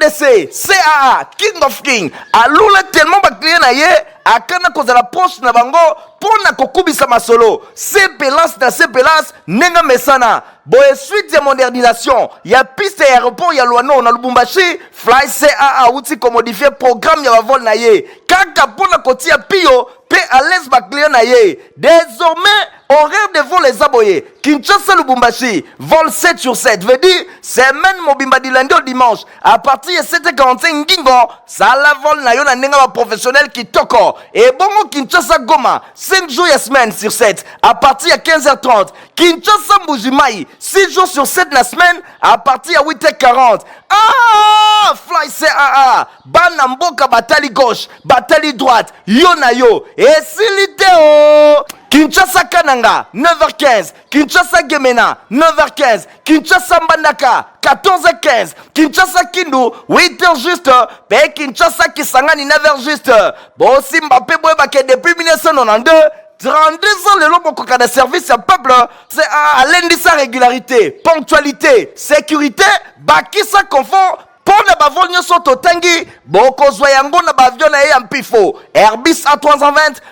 RDC, CAA, King of King, alula tellement ba client na ye, akana kozala proche na bango, pona kokubisa masolo, CPLAS na CPLAS, nenga mesana, boye suite ya modernisation, ya piste ya aéroport ya Luano na Lubumbashi, Fly CAA outi ko modifier programme ya vol na ye, kaka pona kotia pio, pe à l'aise ba client na ye, désormais, horaire de vol les aboyés, Kinshasa Lubumbashi, vol 7 sur 7, veut dire, semaine mobimba du lundi au dimanche, à partir de 7h45 Ngingo, ça la vol na yo na nenga professionnel qui toko, et bongo Kinshasa Goma, 5 jours la semaine sur 7, à partir de 15h30, Kinshasa Mbujimai, 6 jours sur 7 la semaine, à partir de 8h40, ah, Fly CAA, Banamboka Batali gauche, Batali droite, yo na yo, et siliteo, Kinshasa Kananga, 9h15. Kinshasa Gemena, 9h15. Kinshasa Mbandaka, 14h15. Kinshasa Kindu, 8h juste. Pe Kinshasa Kisangani, 9h juste. Bon, si Mbappé Boebake depuis 1992, 32 ans le long de service à peuple, c'est à lundi sa régularité, ponctualité, sécurité, Bakisa confort. Pour ne pas voler sur Totangi, Boko Zoyango na bavion na ye Pifo, Airbus en 320,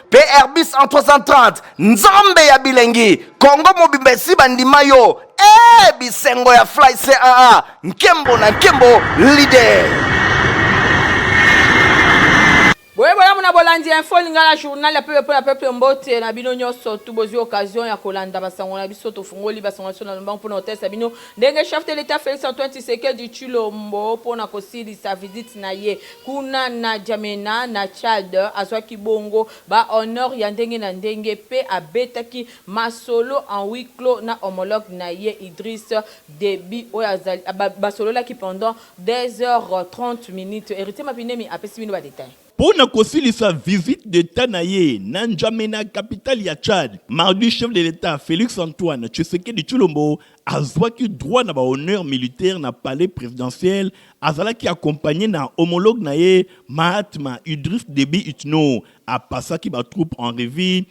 Airbus en 330, Nzambe ya Bilengi, Congo Mobimbe Bandimayo, Bisengo ya Fly CAA, Nkembo na Nkembo, leader. Voilà mon abolandi info lingala journal ya peuple mbote na bino nyoso tu bozi occasion ya kolanda basango na biso to fungoli basango na bango pour noter bino ndenge chef de l'état Félix Antoine Tshisekedi Tshilombo pona kosili sa visite na ye kuna na Jamena na Tchad azwaki bongo ba honor ya ndenge na ndenge pe abetaki masolo en huis clos na homologue na ye Idriss Déby oyazali basolo qui pendant 2h30 hérité mapinemi apesi bino ba détail. Pour sa visite de Tanaye, N'Djamena, capitale ya Tchad, mardi chef de l'État Félix Antoine Tshisekedi Tshilombo a zouaki droit na ba honneur militaire na palais présidentiel, azala qui accompagné na homologue na ye Mahatma Idriss Déby Itno, a passaki ba troupe en revue,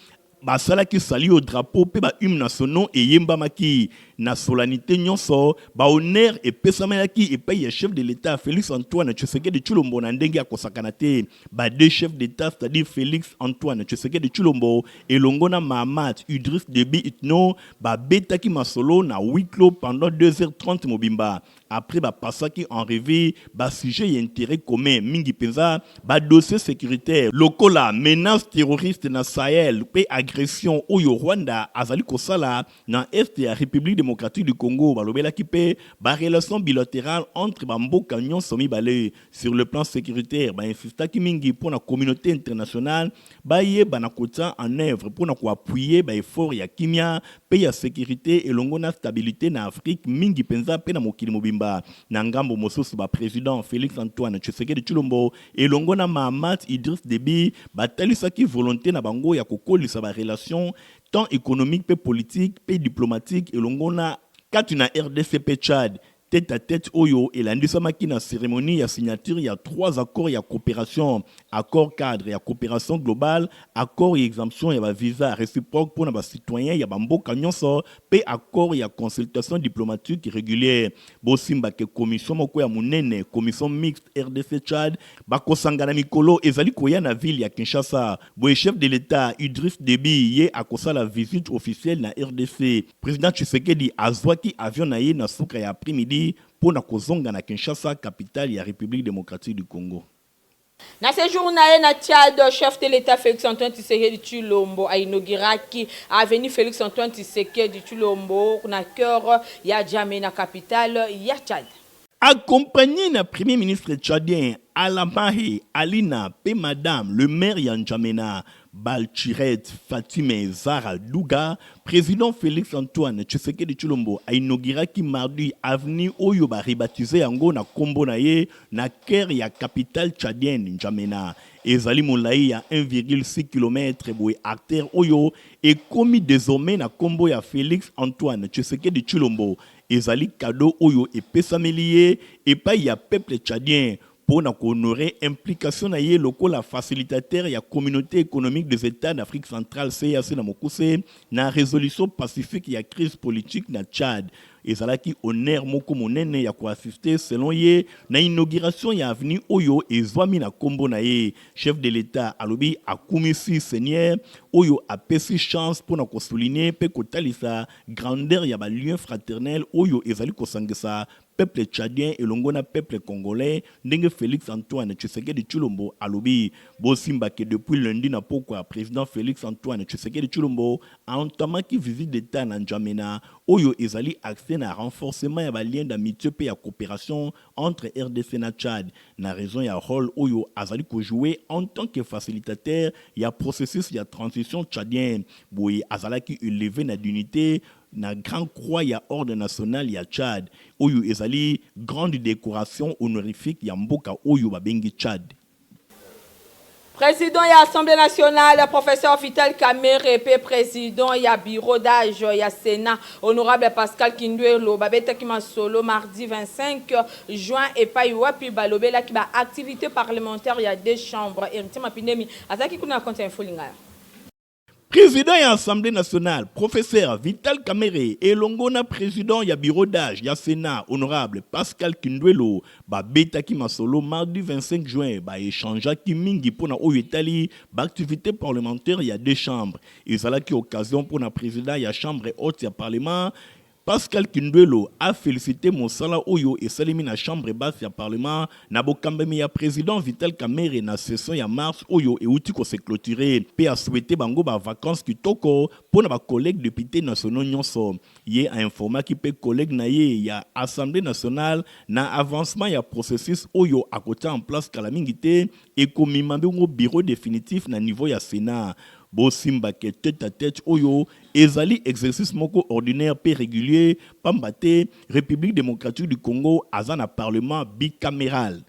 basala qui sali au drapeau pe ba hymne national et yembamaki na solennité nyonso ba honneur et pesamelaki et paye chef de l'état Félix Antoine Tshisekedi Tshilombo na ndenge ya kosakana te ba deux chefs d'état c'est-à-dire Félix Antoine Tshisekedi Tshilombo et longona Mahamat Idriss Déby Itno ba betaki masolo na huis clos pendant 2h30 mobimba après ba passaki en revue ba sujet et intérêt commun mingi penza ba dossier sécuritaire lokola menace terroriste na Sahel pe agression au Rwanda azali kosala na est ya République démocratique du Congo balobela kipe ba relation bilatérale entre ba mboka nyonso mibale sur le plan sécuritaire ba insista ki mingi pour la communauté internationale ba ye ba na kota en œuvre pour na ko appuyer ba effort ya kimia pe ya sécurité et longona stabilité na Afrique mingi penza pe na mokili mobimba na ngambo mosusu ba président Félix Antoine Tshisekedi Tshilombo et longona Mahamat Idriss Déby batalisaki volonté na bango ya kokolisa ba relation tant économique que politique que diplomatique et longona katuna RDC pe Tchad tête à tête oyo et l'andisamaki na cérémonie ya signature il y a 3 accords ya coopération accord cadre ya coopération globale accord et exemption ya visa réciproque pour na citoyens ya mboka nyonso pe accord ya consultation diplomatique régulière bosimba ke commission moko ya munene commission mixte RDC Tchad bakosangana mikolo ezali koya na ville ya Kinshasa boye chef de l'état Idriss Déby ye akosa la visite officielle na RDC président Tshisekedi azwaki avion na ye na suka ya après-midi pour na kozonga na Kinshasa capitale ya République démocratique du Congo. Na séjour na na Tchad, chef de l'État Félix Antoine Tshisekedi Tshilombo a inauguré avenue Félix Antoine Tshisekedi Tshilombo na cœur ya Jamena capitale ya Tchad. Accompagné na premier ministre tchadien Alamahe Alina pe madame le maire ya N'Djamena Balchiret Fatime Zara Douga, président Félix Antoine Tshisekedi Tshilombo a inauguré mardi avenue oyo ba rebaptisé yango na kombo na ye na cœur ya capitale tchadienne N'Djamena. Ezali molai ya 1,6 km boy artère oyo et commis désormais na kombo ya Félix Antoine Tshisekedi Tshilombo. Ezali cadeau oyo et pesamelier et pas ya peuple tchadien pour honorer implication na ye lokola facilitateur ya communauté économique des États d'Afrique centrale CAC na mokuse na résolution pacifique ya crise politique na Tchad. ezalaki honneur moko monene ya koassiste selon ye na inauguration ya avenue oyo ezwami na kombo na ye. Chef de l'État alobi akumisi seigneur oyo apesi chance pour na kosouligner pe kotalisa grandeur ya ba lien fraternel oyo ezali kosangisa peuple tchadien et longona peuple congolais ndenge Félix Antoine Tshisekedi Tshilombo alobi bosimba que depuis lundi na pokwa président Félix Antoine Tshisekedi Tshilombo a entamé qui visite d'état na N'Djamena oyo ezali accès na renforcement ya ba lien d'amitié pe ya coopération entre RDC na Tchad na raison ya rôle oyo azali ko jouer en tant que facilitateur ya processus ya transition tchadien boye azalaki élevé na d'unité na grand croix ya ordre national ya Tchad oyo ezali grande décoration honorifique ya mboka oyo babengi Tchad. Président ya Assemblée nationale, professeur Vital Kamerhe, président ya bureau d'âge ya Sénat, honorable Pascal Kindwelo, babeta ki masolo mardi 25 juin et pa wapi balobela ki ba activité parlementaire ya deux chambres. Héritier Mapindemi, azaki kuna konta info lingaya. Président de l'Assemblée nationale, professeur Vital Kamerhe et longona président ya bureau d'âge ya Sénat, honorable Pascal Kindwelo, ba betaki masolo mardi 25 juin, ba échangea ki mingi pona oyetali ba activité parlementaire ya deux chambres. Ezalaki occasion pona président ya chambre haute ya parlement. Pascal Kindwelo a félicité Monsala Oyo et Salimi na chambre basse ya parlement na bokambemi ya président Vital Kamerhe na session ya mars Oyo et outi ko se clôturer pe a souhaité bango ba vacances kitoko pour na ba collègues députés nationaux nyonso ye a informé ki pe collègue na ye ya Assemblée nationale na avancement ya processus Oyo a côté en place kalamingité et komimambe ngo bureau définitif na niveau ya Sénat. Bosimba ke tête à tête oyo ezali exercice moko ordinaire pe régulier pambate République démocratique du Congo azana parlement bicaméral.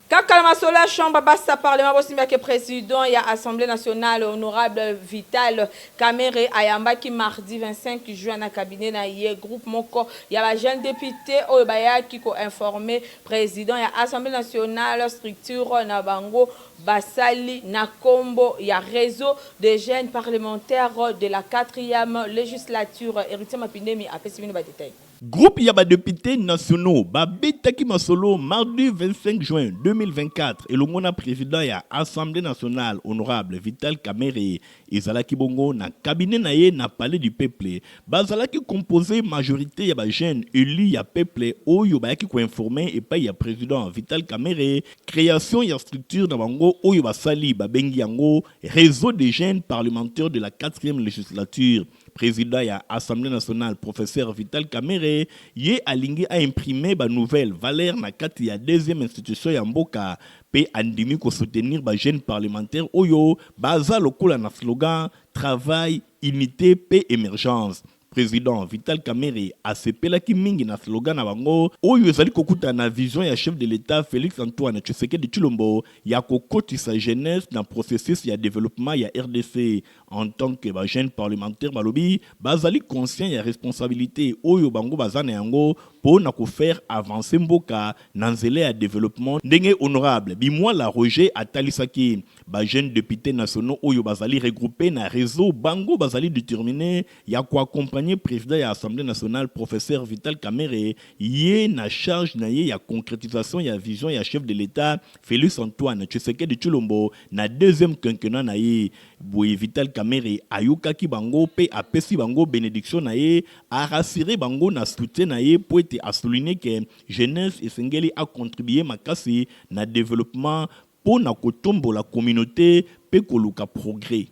Kaka Masola chambre basse parlement bosimba ke président ya Assemblée nationale honorable Vital Kamerhe ayamba ki mardi 25 juin na cabinet na ye groupe moko ya ba jeune député oyo bayaki ko informer président ya Assemblée nationale structure na bango basali na kombo ya réseau des jeunes parlementaires de la 4e législature. Héritier Mapindemi a fait ba détail. Groupe Yaba députés nationaux, Babetaki Masolo, mardi 25 juin 2024, et le mona président ya Assemblée nationale, honorable Vital Kamerhe, Ezalaki Bongo, na cabinet naye na palais du peuple. Bazalaki composé majorité Yaba jeune, élu ya peuple, Oyo Bayaki ko informé et pas ya président Vital Kamerhe, création ya structure na bango, Oyo Basali, Babengi Yango, réseau des jeunes parlementaires de la 4e législature. Président de l'Assemblée nationale, professeur Vital Kamerhe, yé alingi a imprimé ba nouvelle valeur na kati ya deuxième institution ya mboka pe andimi ko soutenir ba jeunes parlementaires oyo baza lokola na slogan travail, unité, paix, émergence. Président Vital Kamerhe a sepelaki mingi na slogan na bango oyo ezali kokuta na vision ya chef de l'État Félix Antoine Tshisekedi Tshilombo ya kokotisa jeunesse na processus ya développement ya RDC en tant que ba jeune parlementaire balobi bazali conscient ya responsabilité oyo bango bazana yango pour na ko faire avancer mboka na nzela ya développement ndenge honorable bimwa la Roger atalisaki ba jeune député nationaux oyo bazali regroupé na réseau bango bazali déterminé ya ko accompagner président de l'Assemblée nationale, professeur Vital Kamerhe, yé na charge na yé ya concrétisation ya vision ya chef de l'État Félix Antoine Tshisekedi Tshilombo na deuxième quinquennat na yé. Boye Vital Kamerhe ayukaki bango pe apesi bango bénédiction na yé a rassuré bango na soutien na yé pour être à souligner que jeunesse et sengeli a contribué makasi na développement pour na kotombo la communauté pe koluka progrès.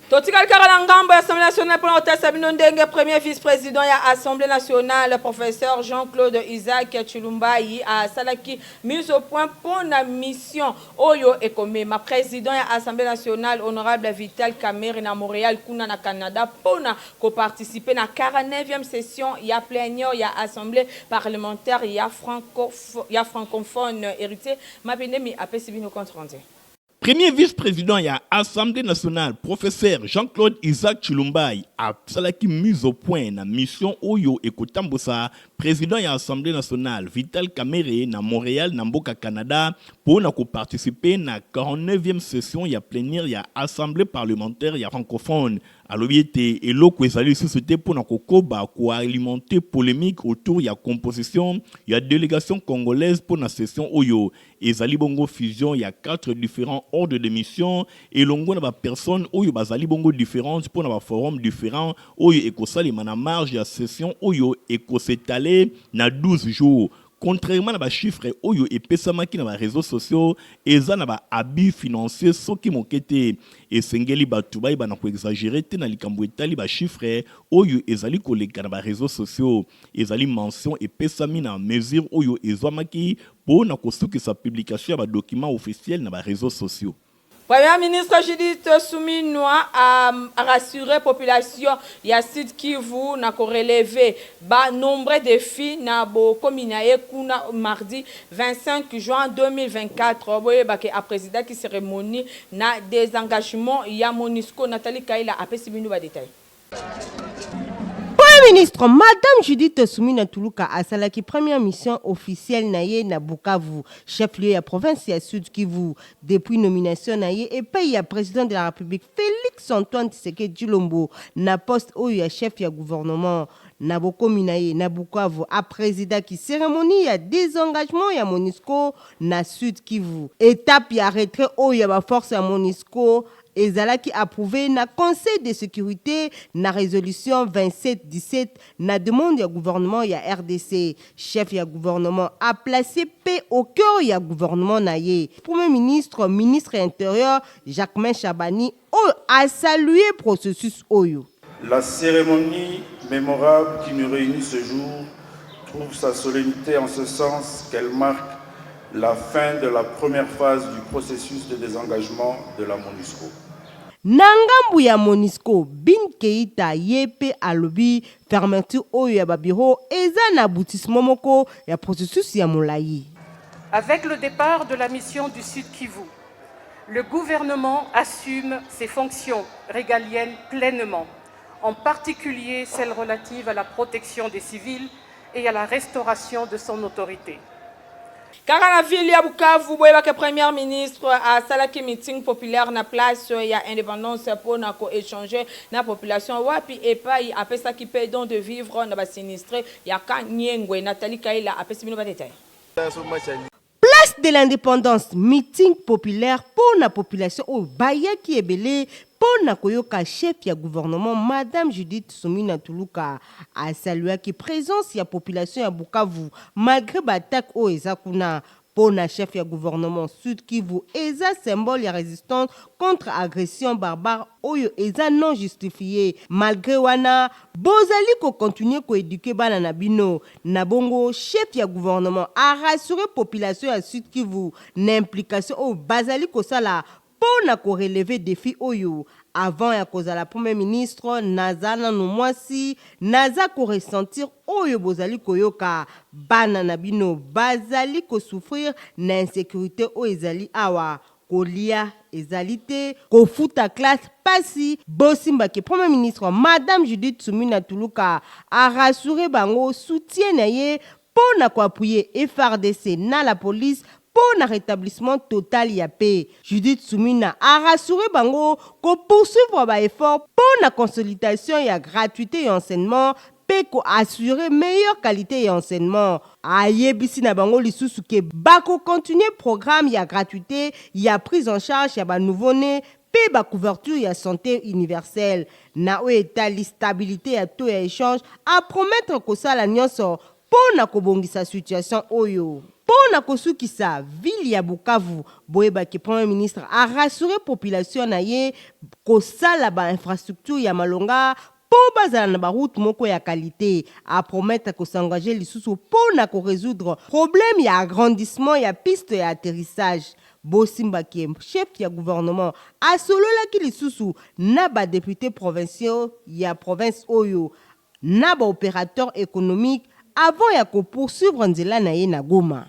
Totikal Karalangambo, Assemblée nationale pour l'hôtel Sabino Ndenge, premier vice-président de l'Assemblée nationale, professeur Jean-Claude Isaac Tshilumbayi, a Salaki, mise au point pour la mission Oyo Ekome, ma président de l'Assemblée nationale, honorable Vital Kamerhe, na Montréal, Kuna na Canada, pour participer à la 49e session, il y a plénière, il y a assemblée parlementaire, il y a francophone héritier, ma bénémi a fait Sabino compte rendu. Premier vice-président de l'Assemblée nationale, professeur Jean-Claude Isaac Tshilumbayi, a salaki mise au point na mission Oyo Ekotambosa président de l'Assemblée nationale Vital Kamerhe na Montréal na mboka Canada pour participer à la 49e session ya plénière ya Assemblée parlementaire ya francophone. Alors il était eloko ezali société pour kokoba ko alimenter polémique autour ya composition ya délégation congolaise pour la session oyo ezali bongo fusion ya 4 différents ordres de mission et longo na ba personnes oyo bazali bongo différentes pour na forum différents oyo ekosali na marge ya session oyo ekosétaler na 12 jours. Contrairement à les chiffres oyo epesamaki na réseaux sociaux eza na ba abus financiers soki mokete esengeli batu ba na ko exagérer te na likambo etali ba chiffres oyo ezali koleka na réseaux sociaux ezali mention epesami na mesure oyo ezwamaki po na kosuki sa publication ya ba documents officiels na ba réseaux sociaux. Premier ministre Judith Suminwa a rassuré la population ya Sud Kivu na ko relever ba nombreux défis na bo kominaye kuna mardi 25 juin 2024 boye ba ke a président qui cérémonie na désengagement ya MONUSCO. Nathalie Kaila a pesi binu ba détail. Premier ministre Madame Judith Suminwa Tuluka asalaki première mission officielle naye na Bukavu, chef-lieu ya province ya Sud Kivu. Depuis nomination naye et pays ya président de la République Félix Antoine Tshisekedi Tshilombo na poste oyo ya chef ya gouvernement na bokomi naye na Bukavu a président qui cérémonie ya désengagement ya MONUSCO na Sud Kivu. Étape ya retrait oyo ya ba force ya MONUSCO ezalaki approuvé na Conseil de sécurité na résolution 2717 na demande ya gouvernement ya RDC. Chef ya gouvernement a placé paix au cœur ya gouvernement naye. Premier ministre, ministre intérieur Jacquemain Chabani a salué processus oyo. La cérémonie mémorable qui nous réunit ce jour trouve sa solennité en ce sens qu'elle marque la fin de la première phase du processus de désengagement de la MONUSCO. Nangambu ya MONUSCO Bin Keita yepe alobi fermeture oyo ya babiro eza na aboutissement moko ya processus ya molayi. Avec le départ de la mission du Sud Kivu, le gouvernement assume ses fonctions régaliennes pleinement, en particulier celles relatives à la protection des civils et à la restauration de son autorité. Car à la ville ya Bukavu, le premier ministre a salaki meeting populaire na place ya indépendance pour na ko échanger na population wapi et pas a pesa qui paye don de vivre na ba sinistré ya Kanyengwe. Nathalie Kaila a pesa bino ba détail. Place de l'indépendance, meeting populaire pour la population au Baya qui est belé pour na koyoka chef ya gouvernement Madame Judith Suminwa Tuluka a salué qui présence ya population ya Bukavu malgré l'attaque au ezakuna pour na chef ya gouvernement Sud Kivu eza symbole ya résistance contre agression barbare oyo eza non justifié malgré wana bozali ko continuer ko éduquer bana na bino na bongo chef ya gouvernement a rassuré population ya Sud Kivu n'implication au bazali ko sala pour na ko relever défi oyo avant ya kozala premier ministre nazana no mwasi naza ko ressentir oyo bozali koyoka bana na bino bazali ko souffrir na insécurité o ezali awa kolia ezali te kofuta classe pasi bosimba ke premier ministre Madame Judith Suminwa Tuluka a rassuré bango soutien na ye pour na ko appuyer FARDC na la police pour le rétablissement total ya paix. Judith Suminwa a rassuré bango ko poursuivre ba effort pour la consolidation ya gratuité et enseignement pe ko assurer meilleure qualité et enseignement. Ayebisi na bango lisusu ke bako continuer programme ya gratuité ya prise en charge ya ba nouveau-né pe ba couverture ya santé universelle na o etali stabilité ya taux ya échange a promettre ko sala nyonso pour na kobongisa situation oyo. Pour na kosukisa ville ya Bukavu, boyeba ke premier ministre a rassuré population na ye ko sala ba infrastructure ya malonga pour bazala na ba route moko ya qualité, a promettre ko s'engager lisusu pour na ko résoudre problème ya agrandissement ya piste ya atterrissage. Bosimba ki chef ya gouvernement a solola ki lisusu na ba député provinciaux ya province oyo na ba opérateur économique avant ya ko poursuivre nzela na ye na Goma.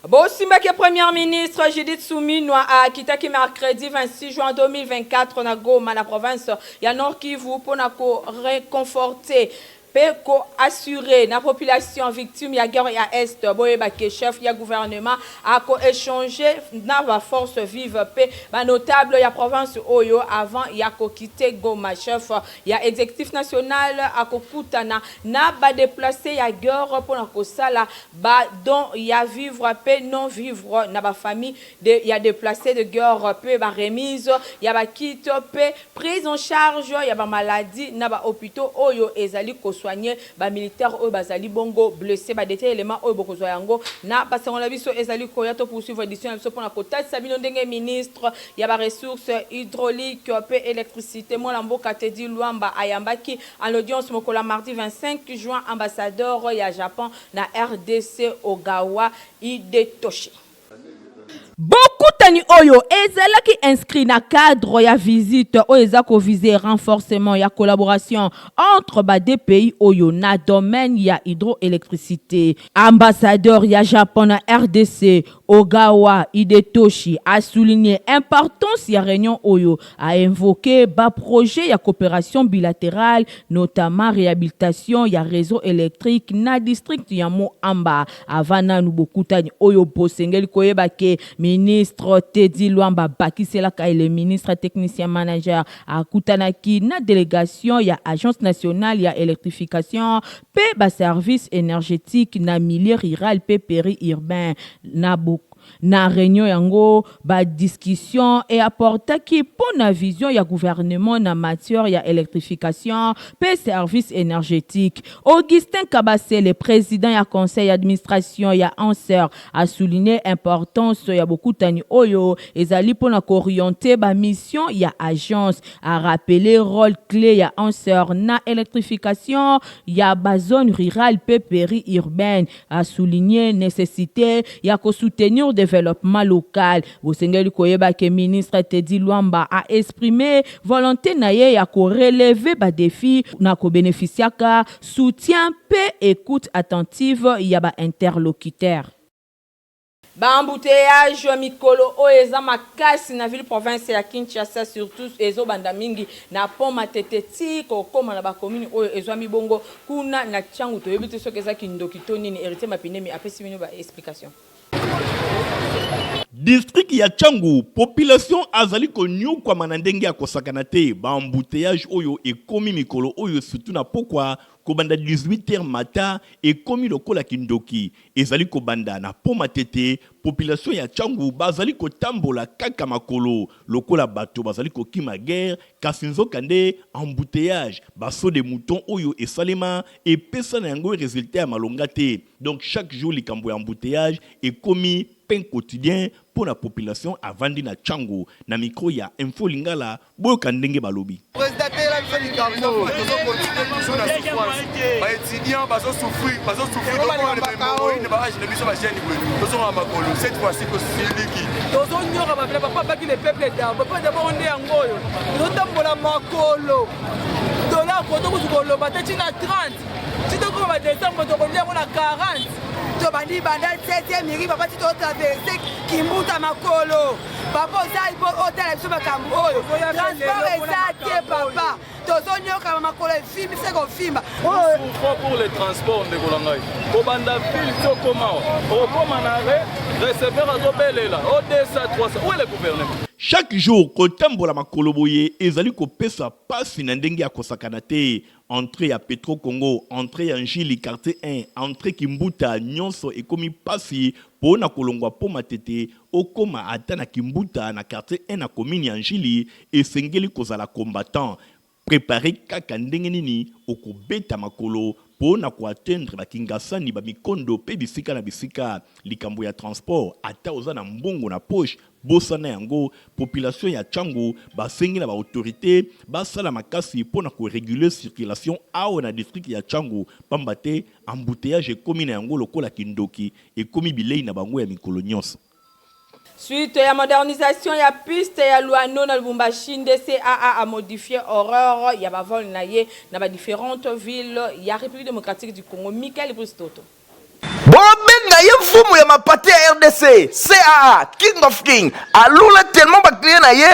Bosimba ke premier ministre Judith Suminwa a quitté mercredi 26 juin 2024 na Goma na province ya Nord Kivu pour na ko réconforter pe ko assurer na population victime ya guerre ya est boyeba ke chef ya gouvernement a ko échanger na ba force vive pe ba notable ya province oyo avant ya ko quitter Goma. Chef ya exécutif national a ko kutana na ba déplacer ya guerre pour na ko sala ba don ya vivre pe non vivre na ba famille de ya déplacé de guerre pe ba remise ya ba kit pe prise en charge ya ba maladie na ba hôpitaux oyo ezali ko soigner ba militaire oyo bazali bongo blessé ba détail élément oyo boko yango na ba sangola biso ezali ko ya to poursuivre édition biso pour na ko tatisa bino ndenge ministre ya ba ressources hydrauliques pe électricité mo la mboka Teddy Luamba ayambaki en audience mokola mardi 25 juin ambassadeur ya Japon na RDC Ogawa Hidetoshi. Beaucoup tani oyo ezalaki inscrit na cadre ya visite oyo ezako viser renforcement ya collaboration entre ba deux pays oyo na domaine ya hydroélectricité. Ambassadeur ya Japon na RDC Ogawa Hidetoshi a souligné importance ya réunion oyo, a invoqué ba projet ya coopération bilatérale, notamment réhabilitation ya réseau électrique na district ya Moamba. Avana nubokutani oyo bosengeli koyeba ke ministre Teddy Luamba bakisela ka le ministre technicien manager a kutanaki na délégation ya agence nationale ya électrification pe ba service énergétique na milieu rural pe périurbain na réunion yango ba discussion et apporta qui pour na vision ya gouvernement na matière ya électrification pe service énergétique. Augustin Kabase, le président ya conseil d'administration ya Anser, a souligné importance ya beaucoup tani oyo ezali pour na orienter ba mission ya agence, a rappelé rôle clé ya Anser na électrification ya ba zone rurale pe périurbaine, a souligné nécessité ya ko soutenir développement local. Bosengeli koyeba ke ministre Teddy Luamba a exprimé volonté naye ya ko relever ba défi na ko bénéficier ka soutien pe écoute attentive ya ba interlocuteur. Ba embouteillage mikolo o eza makasi na ville province ya Kinshasa, surtout ezo banda mingi na pont Mateteti ko koma na ba commune o ezo mibongo kuna na Tchangu to yebite soki eza kindoki to nini hérité mapinemi apesi bino ba explication. District ya Tchangu, population azali konyo kwa manandenge ya kosakana te, ba embouteillage oyo ekomi mikolo oyo surtout na pokwa kobanda 18h mata ekomi lokola kindoki ezali kobanda na pont Matete. Population ya Tchangu bazali kotambola kaka makolo lokola bato bazali kokima guerre kasi nzokande embouteillage baso de mouton oyo esalema epesa na yango résultat ya malonga te. Donc chaque jour likambo ya embouteillage ekomi pain quotidien pour la population avant na Tchangu. Na micro ya Info Lingala boyoka ndenge balobi. Cette fois-ci que c'est qui nous avons pas le peuple d'arbre pas d'abord on est en goyo nous avons makolo dollar pour tout le batati na 30 si donc on va décembre on a 40 to bandi banda 7e miri papa ti to traverser kimbuta makolo papa osali po hôtel so makambo oyo transport ezate papa tozonyoka makolo efimbi se kofimba pour les transports de Kolangai kobanda ville to komao okoma na recevoir azobelela odessa 300 où est le gouvernement. Chaque jour kotambola makolo boye ezali kopesa pasi na ndenge ya kosakana te. Entrée à Petro Congo, entrée en Njili quartier 1, entrée Kimbuta nyonso ekomi pasi pona kolongwa po Matete okoma ata na Kimbuta na quartier 1 na commune ya Njili esengeli kozala combattant préparer kaka ndenge nini okobeta makolo pona ko atteindre ba kingasani ba mikondo pe bisika na bisika likambo ya transport ata oza na mbongo na poche bosana yango. Population ya Tchangu basengi na ba autorité basala makasi pona ko réguler circulation awa na district ya Tchangu pamba te embouteillage ekomi na yango lokola kindoki ekomi bilei na bango ya mikolo nyonso. Suite à la modernisation, il y a piste, il y a Luano, dans le Bumbashi, DCAA a modifié horreur, il y a vol naïe dans différentes villes, il y a République démocratique du Congo. Michael Bristoto. Bobenga ye mfumu ya mapate ya RDC CAA King of King alula tellement ba client na ye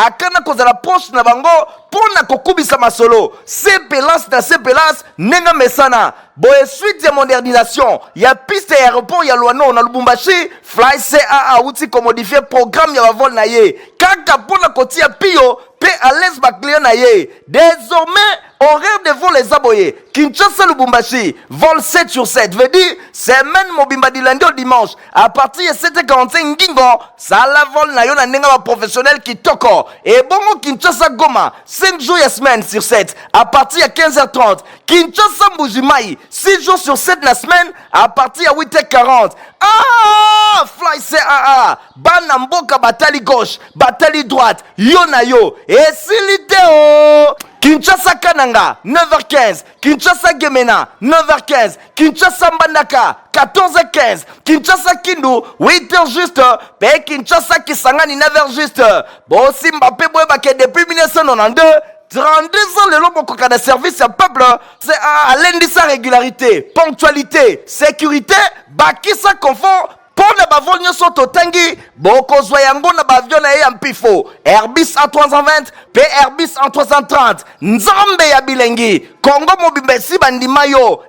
akana kozala poche na bango pona kokubisa masolo sepelas na sepelas nenga mesana boye suite ya modernisation ya piste ya aéroport ya Luano na Lubumbashi Fly CAA uti komodifier programme ya bavol na ye kaka pona kotia pio pe à l'aise ba client na ye désormais horaire de vol les aboyés Kinshasa Lubumbashi vol 7 sur 7 veut dire semaine mobimba du lundi au dimanche à partir de 7h45 ngingo ça la vol na yo na nenga ba professionnel qui toko et bongo Kinshasa Goma 5 jours ya semaine sur 7 à partir de 15h30 Kinshasa Mbujimai 6 jours sur 7 la semaine à partir de 8h40 ah Fly CAA bana mboka batali gauche batali droite yo na yo et siliteo Kinshasa Kananga 9h15 Kinshasa Gemena 9h15 Kinshasa Mbandaka 14h15 Kinshasa Kindu 8h juste pe Kinshasa Kisangani 9h juste Bossi Mbappé Boebake depuis 1992 32 ans le lobo koka de service à peuple c'est à l'indisa régularité ponctualité sécurité bakisa confort pour na bavol nyonso totangi bokozwa yango na bavion na ye ya mpifo Airbus A320 pe Airbus A330 nzambe ya bilengi Kongo mobimba esi bandima yo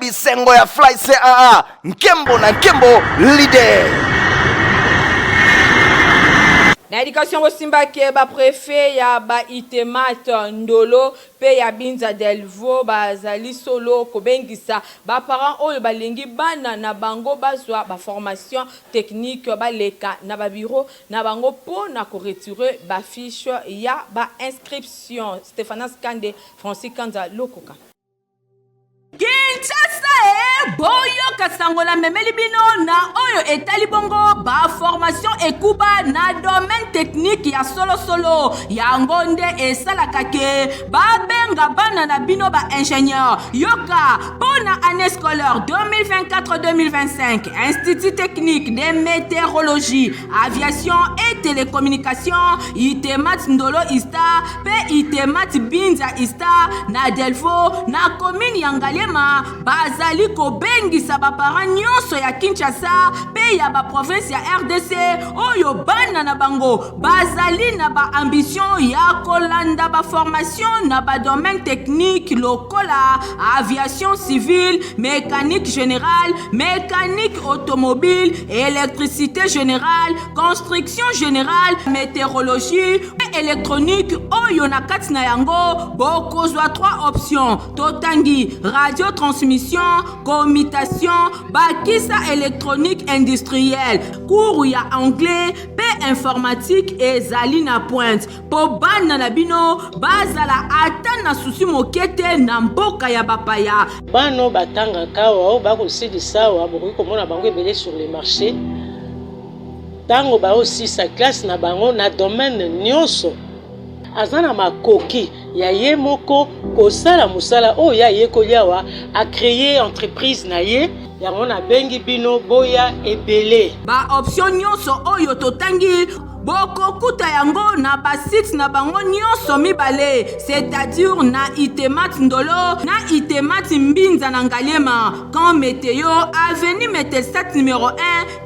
bisengo ya Fly CAA nkembo na nkembo leader. Na éducation bosimba ke ba préfet ya ba itemat ndolo pe ya binza delvo bazali solo kobengisa ba parents oyo balengi bana na bango bazwa ba formation technique ba leka na ba bureau na bango po na ko retirer ba fiche ya ba inscription. Stéphane Skande, Francis Kanza Lokoka. Kinshasa boyo kasangola memeli bino na oyo etali bongo ba formation ekuba na domaine technique ya solo ya ngonde esalaka ke ba benga bana na bino ba ingénieur yoka pona année scolaire 2024-2025 Institut technique de météorologie aviation et télécommunication itemat ndolo ista pe itemat binza ista na delfo na commune ya Ngalema bazali kobengisa ba parents nyonso ya Kinshasa pe ya ba province ya RDC oyo bana na bango bazali na ba ambition ya kolanda ba formation na ba domaine technique lokola aviation civile mécanique générale mécanique automobile électricité générale construction générale météorologie et électronique oyo na kati na yango bokozwa 3 options totangi radio transmission commutation bakisa électronique industrielle cours ya anglais pe informatique ezali na pointe po bana na bino bazala ata na susi mokete na mboka ya bapaya bano batanga kawa bakosilisa wa bokoki komona bango ebele sur le marché tango aussi sa classe na bango na domaine nyonso azana makoki ya ye moko kosala musala o ya ye koliawa a créer entreprise na ye yango na bengi bino boya ebele ba option nyonso oyo totangi bokokuta yango na basite na bango nyonso mibale c'est-à-dire na itemat ndolo na itemat mbinza na Ngalema quand météo avenue Metelsat numéro 1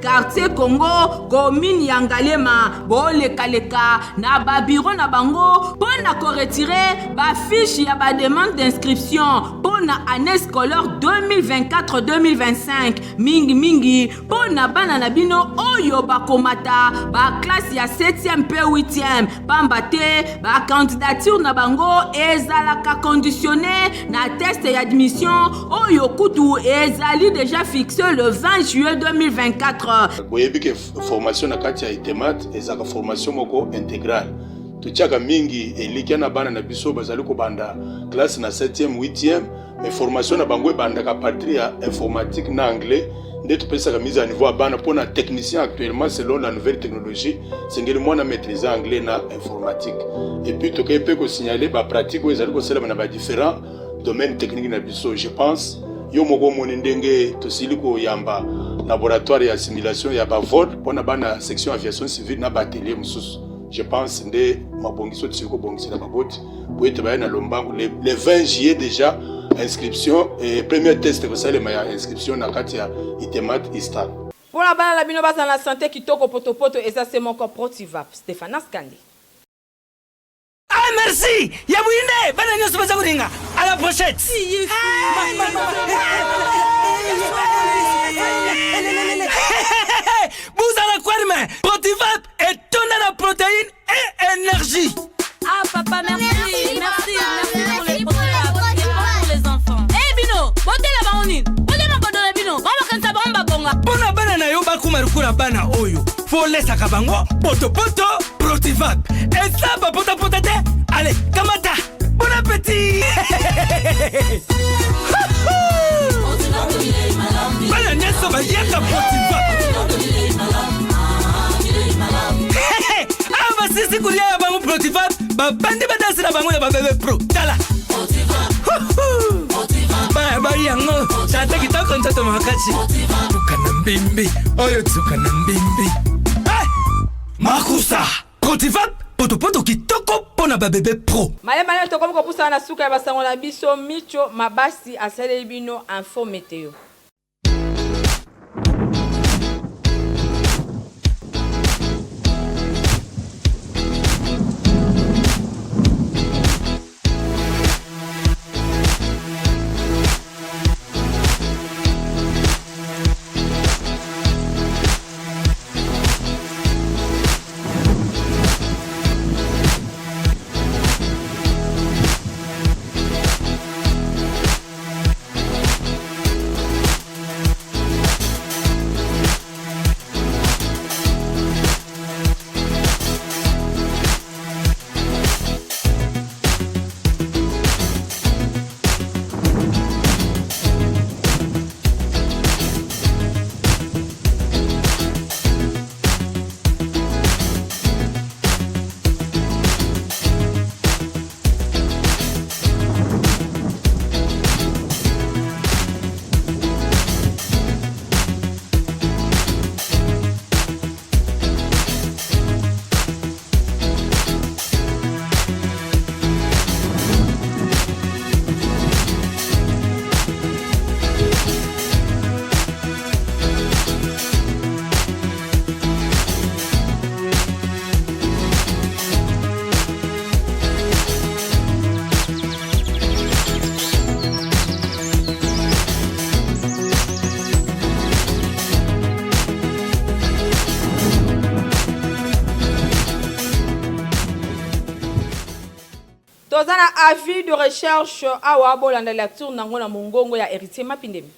quartier Congo commune ya Ngalema bolekaleka na ba bureau na bango pona ko retirer ba fiche ya ba demande d'inscription pona année scolaire 2024-2025 mingi pona bana na bino oyo bakomata ba classe ya 7e pe 8e pambate ba candidature na bango ezalaka conditionné na test d'admission oyo kutu ezali déjà fixé le 20 juillet 2024. Boyebi ke formation na kati ya itemat ezaka formation moko intégrale tuchaka mingi elikia na bana na biso bazali ko banda classe na 7e 8e mais formation na bango bandaka partir ya informatique na anglais ndeti pesa mise à niveau à bana pour un technicien actuellement selon la nouvelle technologie c'est ngeli mwana maîtriser anglais na informatique et puis to peut ko signaler ba pratique où ezali ko sala na ba différents domaines techniques na biso je pense yo moko moni ndenge to siliko yamba laboratoire ya simulation ya ba vol pour na bana section aviation civile na ba atelier mususu je pense nde mabongiso tsiko bongisa na baboti pour être ba na lombango le 20 juillet déjà inscription et premier test que ça les meilleures inscription na kati ya itemat istal pour la bana la bino basa la santé kitoko poto et ça c'est mon corps protivap Stéphane Skandi. merci. Yabouinde, bana nyoso baza kuringa. À la prochaine. Vous allez quoi, mais Protivap est donné la protéine et énergie. Ah papa, merci pour les protéines pour les enfants. Eh Bino, bote la baonine. Bote na bodona Bino. Baba kansa bomba bonga. Pona bana na yo bakumarukura bana oyo. Faut laisser kabango poto Protivap. Et ça ba pota te. Allez, kamata. Bon appétit. Bana nyeso ba yaka Protivap. Ah, bah si kulia ya bango Protivap, bah bandi badasi na bango ya bébé pro. Tala. Ba yango, chata kitoko nchato makachi. Tukana mbimbi, oyo tukana mbimbi. Makusa, Protivap, poto kitoko pona ba bébé pro. Male to comme ko pusa na suka ya basango na biso Micho Mabasi asale bino info météo. Tozana avis de recherche awa bolanda lecture nango na mongongo ya héritier Mapindemi.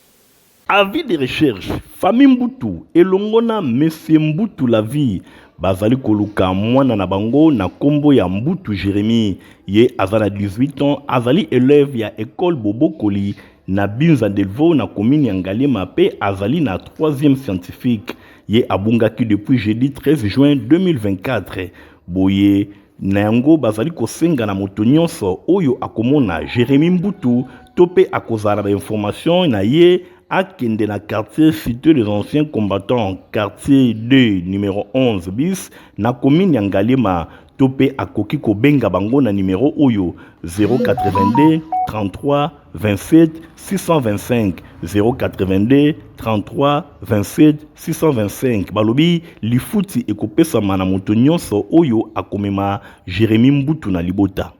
Avis de recherche, famille Mbutu, elongona Monsieur Mbutu la vie, bazali koluka mwana na bango na kombo ya Mbutu Jérémy, ye azana 18 ans, azali élève ya école Bobokoli, na Binza Delvo na commune ya Ngalema pe azali na 3e scientifique, ye abungaki depuis jeudi 13 juin 2024, boye Nango bazali kosenga na moto nyonso oyo akomona Jérémy Mbutu tope akozala information na ye akende na quartier cité des anciens combattants quartier 2 numéro 11 bis na commune ya Ngalema tope akoki kobenga bango na numéro oyo 082 33 27 625 082 33 27 625 balobi lifuti ekopesa mana moto nyonso oyo akomema Jérémy Mbutu na libota.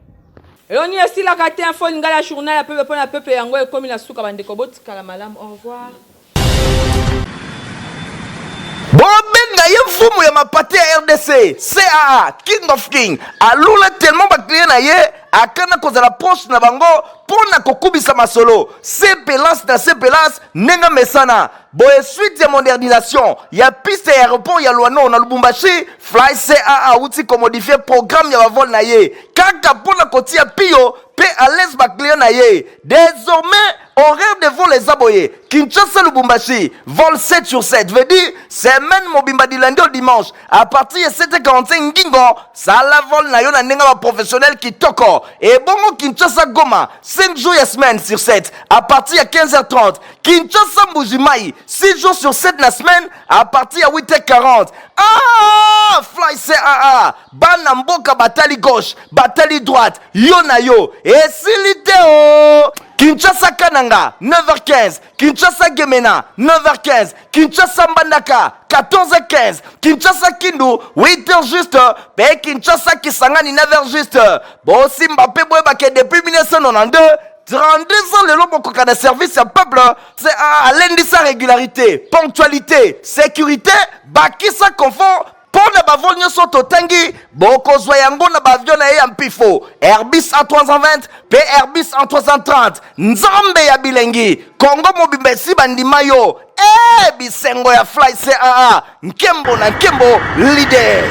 Eloni esila kate info ngala journal ya peuple pona peuple yango ekomi na suka bandeko botikala malamu. Au revoir. Bobenga ye mfumu ya mapate ya RDC CAA King of King alula tellement bakliye na ye akana kozala poche na bango pona kokubisa masolo CPLAS na CPLAS nenga mesana boye suite ya modernisation ya piste ya aéroport ya Luano na Lubumbashi Fly CAA uti ko modifier programme ya vol na ye kaka pona kotia pio pe à l'aise bakliye na ye désormais horaire de vol les aboyés Kinshasa Lubumbashi vol 7 sur 7 veut dire semaine mobimba du lundi au dimanche à partir de 7h45 ngingo ça la vol na yo na nenga ba professionnel qui toko et bongo Kinshasa Goma 5 jours et semaine sur 7 à partir de 15h30 Kinshasa Mbujimai 6 jours sur 7 la semaine à partir de 8h40 ah Fly CAA bana mboka batali gauche batali droite yo na yo et siliteo Kinshasa Kananga 9h15 Kinshasa Gemena 9h15 Kinshasa Mbandaka 14h15 Kinshasa Kindu 8h juste pe Kinshasa Kisangani 9h juste bosimba pe boyebake depuis 1992 32 ans le lobo kokana service ya peuple c'est à lundi sa régularité ponctualité sécurité bakisa confort pona bavol nyonso totangi bokozwa yango na baavion na ye ya mpifo Airbus A320 pe Airbus A330 nzambe ya bilengi Kongo mobimba esi bandima yo bisengo ya fly CAA nkembo na nkembo leader